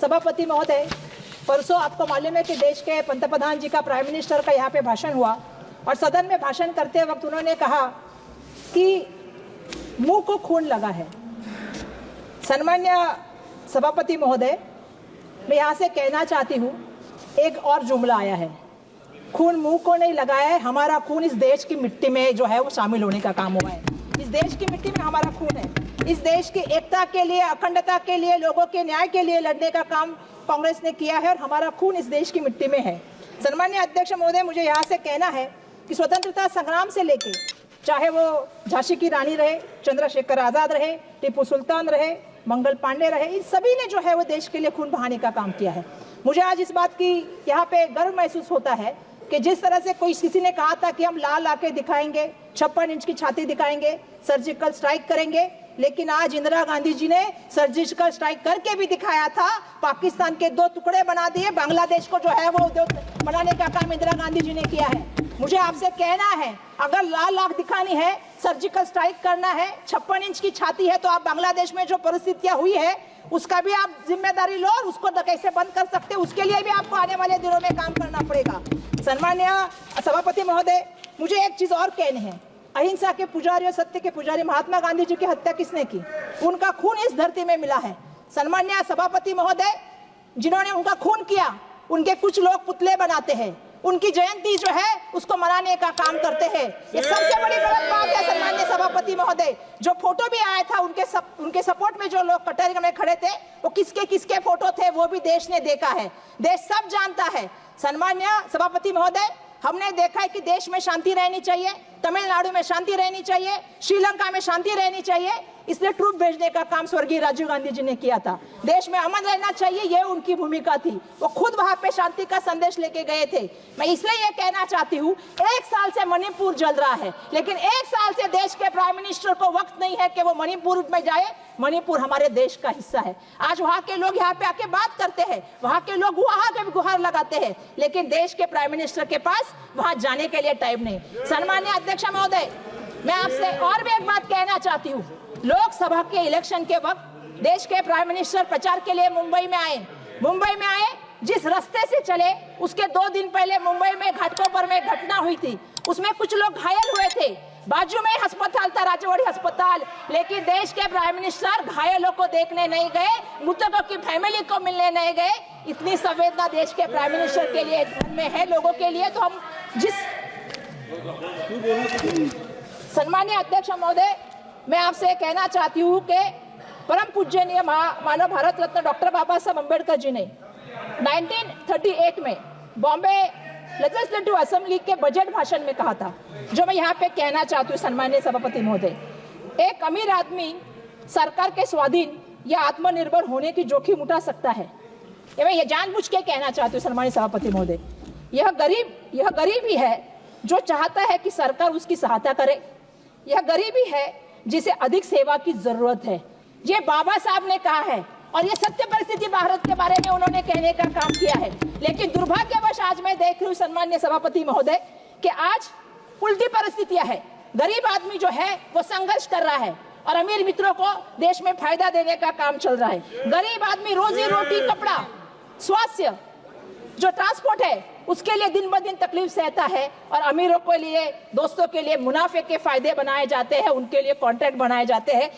सभापति महोदय, परसों आपको मालूम है कि देश के पंतप्रधान जी का, प्राइम मिनिस्टर का यहाँ पे भाषण हुआ और सदन में भाषण करते वक्त उन्होंने कहा कि मुंह को खून लगा है। सम्मान्य सभापति महोदय, मैं यहाँ से कहना चाहती हूँ, एक और जुमला आया है, खून मुंह को नहीं लगा है, हमारा खून इस देश की मिट्टी में जो है वो शामिल होने का काम हुआ है। इस देश की मिट्टी में हमारा खून है। इस देश की एकता के लिए, अखंडता के लिए, लोगों के न्याय के लिए लड़ने का काम कांग्रेस ने किया है और हमारा खून इस देश की मिट्टी में है। सम्मान्य अध्यक्ष महोदय, मुझे यहाँ से कहना है कि स्वतंत्रता संग्राम से लेके, चाहे वो झांसी की रानी रहे, चंद्रशेखर आजाद रहे, टिप्पू सुल्तान रहे, मंगल पांडे रहे, इन सभी ने जो है वो देश के लिए खून बहाने का काम किया है। मुझे आज इस बात की यहाँ पे गर्व महसूस होता है कि जिस तरह से किसी ने कहा था कि हम लाल आंखें दिखाएंगे, 56 इंच की छाती दिखाएंगे, सर्जिकल स्ट्राइक करेंगे, लेकिन आज इंदिरा गांधी जी ने सर्जिकल स्ट्राइक करके भी दिखाया था। पाकिस्तान के 2 टुकड़े बना दिए, बांग्लादेश को जो है वो बनाने का काम इंदिरा गांधी जी ने किया है। मुझे आपसे कहना है, अगर लाल आंख दिखानी है, सर्जिकल स्ट्राइक करना है, 56 इंच की छाती है, तो आप बांग्लादेश में जो परिस्थितियां हुई है उसका भी आप जिम्मेदारी लो और उसको कैसे बंद कर सकते हैं, उसके लिए भी आपको आने वाले दिनों में काम करना पड़ेगा। सम्मान्य सभापति महोदय, मुझे एक चीज और कहनी है, अहिंसा के पुजारी और सत्य के पुजारी महात्मा गांधी जी की हत्या किसने की? उनका खून इस धरती में मिला है। सम्मान्य सभापति महोदय, जिन्होंने उनका खून किया, उनके कुछ लोग पुतले बनाते हैं, उनकी जयंती जो है उसको मनाने का काम करते हैं। ये सबसे बड़ी गलत बात है। सम्मान्य सभापति महोदय, जो फोटो भी आया था उनके सपोर्ट में जो लोग कटघरे में खड़े थे, वो किसके फोटो थे वो भी देश ने देखा है, देश सब जानता है। सम्मान्य सभापति महोदय, हमने देखा है कि देश में शांति रहनी चाहिए, तमिलनाडु में शांति रहनी चाहिए, श्रीलंका में शांति रहनी चाहिए, इसलिए ट्रूप भेजने का काम स्वर्गीय राजीव गांधी जी ने किया था। देश में अमन रहना चाहिए, ये उनकी भूमिका थी। वो खुद वहां पे शांति का संदेश लेके गए थे। मैं इसलिए ये कहना चाहती हूँ, 1 साल से मणिपुर जल रहा है, लेकिन 1 साल से देश के प्राइम मिनिस्टर को वक्त नहीं है कि वो मणिपुर में जाए। मणिपुर हमारे देश का हिस्सा है। आज वहां के लोग यहाँ पे आके बात करते हैं, वहां के लोग वहां के गुहार लगाते हैं, लेकिन देश के प्राइम मिनिस्टर के पास वहां जाने के लिए टाइम नहीं। सम्मान्य अध्यक्ष महोदय, मैं आपसे और भी एक बात कहना चाहती हूँ। लोकसभा के इलेक्शन के वक्त देश के प्राइम मिनिस्टर प्रचार के लिए मुंबई में आए, जिस रास्ते से चले उसके 2 दिन पहले मुंबई में घाटकोपर में घटना हुई थी, उसमें कुछ लोग घायल हुए थे। बाजू में अस्पताल था, राजवाड़ी अस्पताल, लेकिन देश के प्राइम मिनिस्टर घायलों को देखने नहीं गए, मृतकों की फैमिली को मिलने नहीं गए। इतनी संवेदना देश के प्राइम मिनिस्टर के लिए में है, लोगों के लिए। तो हम सम्मानीय अध्यक्ष महोदय, मैं आपसे कहना चाहती हूँ कि परम पूजनीय मानव भारत रत्न डॉक्टर बाबा साहब अम्बेडकर जी ने 1938 में बॉम्बे लेजिस्लेटिव असेंबली के बजट भाषण में कहा था, जो मैं यहाँ पे कहना चाहती हूँ। सम्मानीय सभापति महोदय, एक अमीर आदमी सरकार के स्वाधीन या आत्मनिर्भर होने की जोखिम उठा सकता है, ये मैं ये जानबूझ के कहना चाहती हूँ। सम्मानीय सभापति महोदय, यह गरीब ही है जो चाहता है कि सरकार उसकी सहायता करे। यह गरीबी है जिसे अधिक सेवा की जरूरत है। ये बाबा साहब ने कहा है और ये सत्य परिस्थिति भारत के बारे में उन्होंने कहने का काम किया है। लेकिन दुर्भाग्यवश आज मैं देख रही हूँ सम्मान्य सभापति महोदय कि आज उल्टी परिस्थितियां है। गरीब आदमी जो है वो संघर्ष कर रहा है और अमीर मित्रों को देश में फायदा देने का काम चल रहा है। गरीब आदमी रोजी रोटी, कपड़ा, स्वास्थ्य, जो ट्रांसपोर्ट है उसके लिए दिन ब दिन तकलीफ सहता है और अमीरों के लिए, दोस्तों के लिए मुनाफे के फायदे बनाए जाते हैं, उनके लिए कॉन्ट्रैक्ट बनाए जाते हैं।